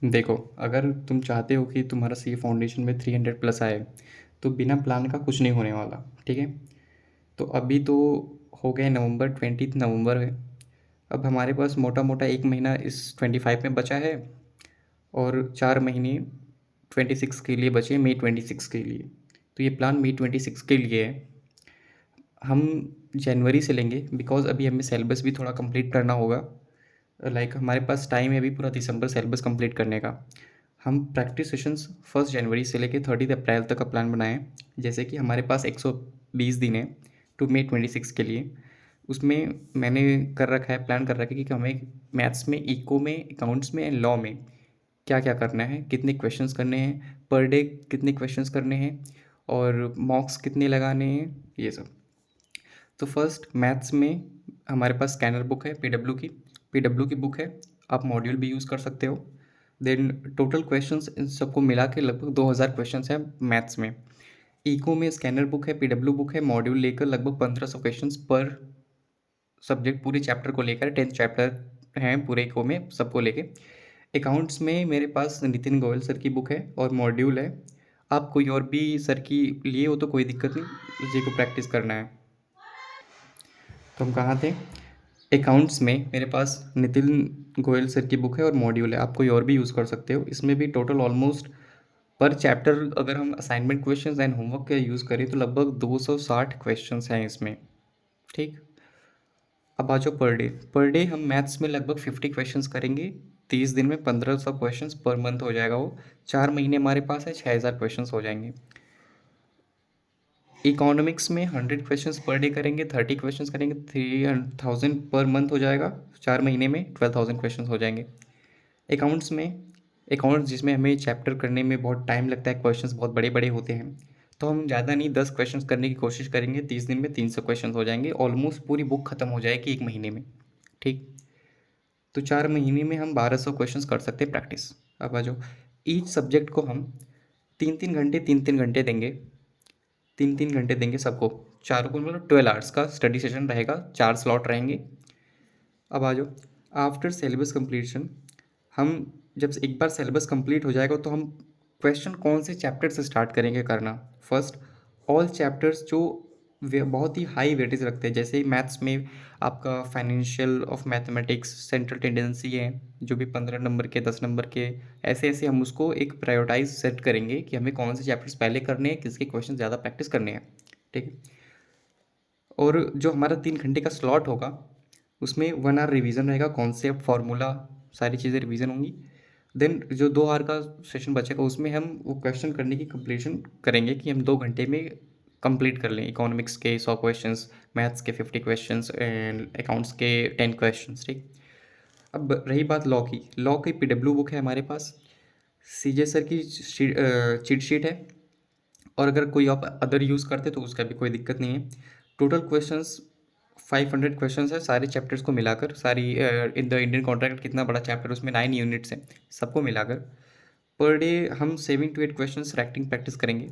देखो, अगर तुम चाहते हो कि तुम्हारा सी फाउंडेशन में 300 प्लस आए, तो बिना प्लान का कुछ नहीं होने वाला, ठीक है। तो अभी तो हो गए नवंबर, 20 नवंबर है। अब हमारे पास मोटा मोटा 1 महीना इस 25 में बचा है, और 4 महीने 26 के लिए बचे, मई 26 के लिए। तो ये प्लान मई 26 के लिए है। हम जनवरी से लेंगे, बिकॉज अभी हमें सिलेबस भी थोड़ा कंप्लीट करना होगा। लाइक हमारे पास टाइम है अभी पूरा दिसंबर सिलेबस कंप्लीट करने का। हम प्रैक्टिस सेशंस 1 जनवरी से लेके 30 अप्रैल तक का प्लान बनाएं। जैसे कि हमारे पास 120 दिन है टू मे 26 के लिए। उसमें मैंने कर रखा है, प्लान कर रखा है कि हमें मैथ्स में, इको में, अकाउंट्स में एंड लॉ में क्या क्या करना है, कितने क्वेश्चंस करने हैं पर डे, कितने क्वेश्चंस करने हैं, और मॉक्स कितने लगाने हैं, ये सब। तो फर्स्ट मैथ्स में हमारे पास स्कैनर बुक है, पीडब्ल्यू की बुक है। आप मॉड्यूल भी यूज़ कर सकते हो। देन टोटल क्वेश्चंस इन सबको मिला के लगभग 2000 क्वेश्चंस हैं मैथ्स में। इको में स्कैनर बुक है, पीडब्ल्यू बुक है, मॉड्यूल लेकर लगभग 1500 क्वेश्चंस पर सब्जेक्ट, पूरे चैप्टर को लेकर। 10 चैप्टर हैं पूरे इको में, सबको लेके। अकाउंट्स में मेरे पास नितिन गोयल सर की बुक है और मॉड्यूल है। आप कोई और भी सर की लिए हो तो कोई दिक्कत नहीं, इसी को प्रैक्टिस करना है। तो हम कहाँ थे? अकाउंट्स में मेरे पास नितिन गोयल सर की बुक है और मॉड्यूल है। आप कोई और भी यूज़ कर सकते हो। इसमें भी टोटल ऑलमोस्ट पर चैप्टर, अगर हम असाइनमेंट क्वेश्चंस एंड होमवर्क का यूज़ करें तो लगभग 260 क्वेश्चंस हैं इसमें, ठीक। अब आ जाओ पर डे हम मैथ्स में लगभग 50 क्वेश्चंस करेंगे। 30 दिन में 1500 क्वेश्चंस पर मंथ हो जाएगा वो। 4 महीने हमारे पास है, 6000 क्वेश्चंस हो जाएंगे। इकोनॉमिक्स में 100 क्वेश्चंस पर डे करेंगे, 30 क्वेश्चंस करेंगे, 3000 पर मंथ हो जाएगा। 4 महीने में 12,000 क्वेश्चंस हो जाएंगे। अकाउंट्स में, अकाउंट्स जिसमें हमें चैप्टर करने में बहुत टाइम लगता है, क्वेश्चंस बहुत बड़े बड़े होते हैं, तो हम ज़्यादा नहीं 10 क्वेश्चंस करने की कोशिश करेंगे। 30 दिन में 300 क्वेश्चंस हो जाएंगे, ऑलमोस्ट पूरी बुक खत्म हो जाएगी 1 महीने में, ठीक। तो 4 महीने में हम 1200 क्वेश्चंस कर सकते हैं प्रैक्टिस। अब आ जाओ, ईच सब्जेक्ट को हम 3-3 घंटे 3-3 घंटे देंगे। 3-3 घंटे देंगे सबको। चारों को मतलब 12 आवर्स का स्टडी सेशन रहेगा, 4 स्लॉट रहेंगे। अब आ जाओ, आफ्टर सिलेबस कंप्लीशन, हम जब से एक बार सिलेबस कंप्लीट हो जाएगा तो हम क्वेश्चन कौन से चैप्टर से स्टार्ट करेंगे करना। फर्स्ट, ऑल चैप्टर्स जो बहुत ही हाई वेटेज रखते हैं, जैसे मैथ्स में आपका financial of mathematics, central tendency है, जो भी 15 नंबर के, 10 नंबर के, ऐसे ऐसे हम उसको एक प्रायोरिटाइज सेट करेंगे कि हमें कौन से चैप्टर्स पहले करने हैं, किसके क्वेश्चन ज़्यादा प्रैक्टिस करने हैं, ठीक है। और जो हमारा 3 घंटे का स्लॉट होगा, उसमें 1 आवर रिवीजन रहेगा, कॉन्सेप्ट, फार्मूला, सारी चीज़ें रिवीजन होंगी। देन जो 2 आवर का सेशन बचेगा उसमें हम वो क्वेश्चन करने की कंप्लीशन करेंगे कि हम 2 घंटे में कंप्लीट कर लें। इकोनॉमिक्स के 100 क्वेश्चंस, मैथ्स के 50 क्वेश्चंस एंड अकाउंट्स के 10 क्वेश्चंस, ठीक। अब रही बात लॉ की पीडब्ल्यू बुक है हमारे पास, सीजे सर की चीट शीट है, और अगर कोई आप अदर यूज़ करते तो उसका भी कोई दिक्कत नहीं है। टोटल क्वेश्चंस 500 क्वेश्चंस है सारे चैप्टर्स को मिलाकर। सारी इन द इंडियन कॉन्ट्रैक्ट कितना बड़ा चैप्टर, उसमें 9 यूनिट्स हैं, सबको मिलाकर पर डे हम 7 to 8 क्वेश्चंस राइटिंग प्रैक्टिस करेंगे।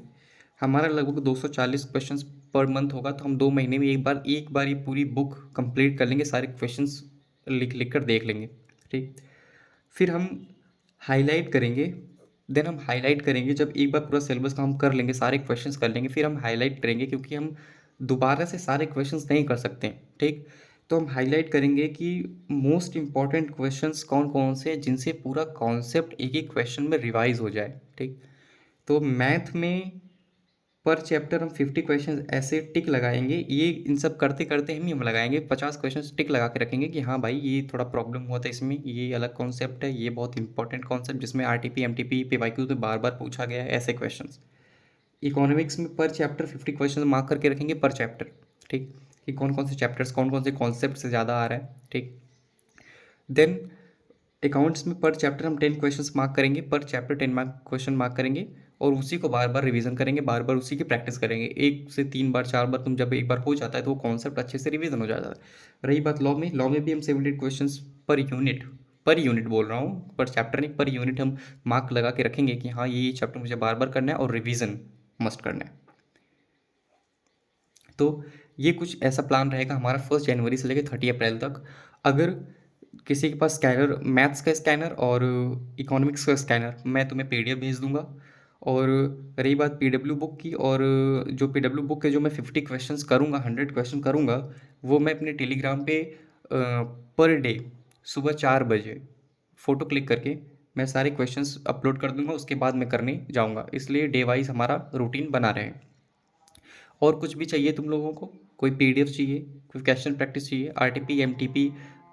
हमारा लगभग 240 क्वेश्चंस पर मंथ होगा, तो हम 2 महीने में एक बार ये पूरी बुक कंप्लीट कर लेंगे, सारे क्वेश्चंस लिख लिख कर देख लेंगे, ठीक। फिर हम हाईलाइट करेंगे। देन हम हाईलाइट करेंगे जब एक बार पूरा सिलेबस का हम कर लेंगे, सारे क्वेश्चंस कर लेंगे, फिर हम हाईलाइट करेंगे, क्योंकि हम दोबारा से सारे क्वेश्चंस नहीं कर सकते, ठीक। तो हम हाईलाइट करेंगे कि मोस्ट इंपॉर्टेंट क्वेश्चंस कौन कौन से हैं, जिनसे पूरा कॉन्सेप्ट एक एक क्वेश्चन में रिवाइज हो जाए, ठीक। तो मैथ में पर चैप्टर हम 50 क्वेश्चन ऐसे टिक लगाएंगे। ये इन सब करते करते हम लगाएंगे 50 क्वेश्चन टिक लगा के रखेंगे कि हाँ भाई, ये थोड़ा प्रॉब्लम हुआ था इसमें, ये अलग कॉन्सेप्ट है, ये बहुत इंपॉर्टेंट कॉन्सेप्ट जिसमें आरटीपी, एमटीपी, पीवाईक्यू तो बार बार पूछा गया है, ऐसे क्वेश्चंस। इकोनॉमिक्स में पर चैप्टर 50 क्वेश्चन मार्क करके रखेंगे पर चैप्टर, ठीक, कि कौन कौन से चैप्टर्स, कौन कौन से कॉन्सेप्ट से ज़्यादा आ रहा है, ठीक। देन अकाउंट्स में पर चैप्टर हम 10 क्वेश्चंस मार्क करेंगे, पर चैप्टर 10 मार्क क्वेश्चन मार्क करेंगे, और उसी को बार बार रिवीजन करेंगे, बार बार उसी की प्रैक्टिस करेंगे। 1 से 3 बार 4 बार तुम जब एक बार हो जाता है तो वो कॉन्सेप्ट अच्छे से रिवीजन हो जाता है। रही बात लॉ में भी हम 78 क्वेश्चंस पर यूनिट बोल रहा हूँ, पर चैप्टर नहीं, पर यूनिट हम मार्क लगा के रखेंगे कि हाँ, ये चैप्टर मुझे बार बार करना है और रिवीजन मस्ट करना है। तो ये कुछ ऐसा प्लान रहेगा हमारा 1 जनवरी से लेकर 30 अप्रैल तक। अगर किसी के पास स्कैनर, मैथ्स का स्कैनर और इकोनॉमिक्स का स्कैनर, मैं तुम्हें पीडीएफ भेज दूंगा। और रही बात पीडब्ल्यू बुक की, और जो पीडब्ल्यू बुक के जो मैं 50 क्वेश्चंस करूँगा, 100 क्वेश्चन करूँगा, वो मैं अपने टेलीग्राम पे पर डे सुबह 4 बजे फ़ोटो क्लिक करके मैं सारे क्वेश्चंस अपलोड कर दूंगा, उसके बाद मैं करने जाऊंगा। इसलिए डे वाइज हमारा रूटीन बना रहे। और कुछ भी चाहिए तुम लोगों को, कोई पीडीएफ चाहिए, कोई क्वेश्चन प्रैक्टिस चाहिए, RTP, MTP,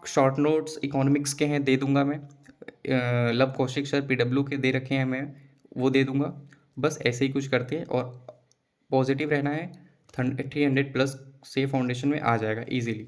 short notes economics के हैं दे दूंगा मैं। लव कौशिक सर पीडब्ल्यू के दे रखे हैं, मैं वो दे दूंगा। बस ऐसे ही कुछ करते हैं और पॉजिटिव रहना है। 300 प्लस से फाउंडेशन में आ जाएगा इजीली।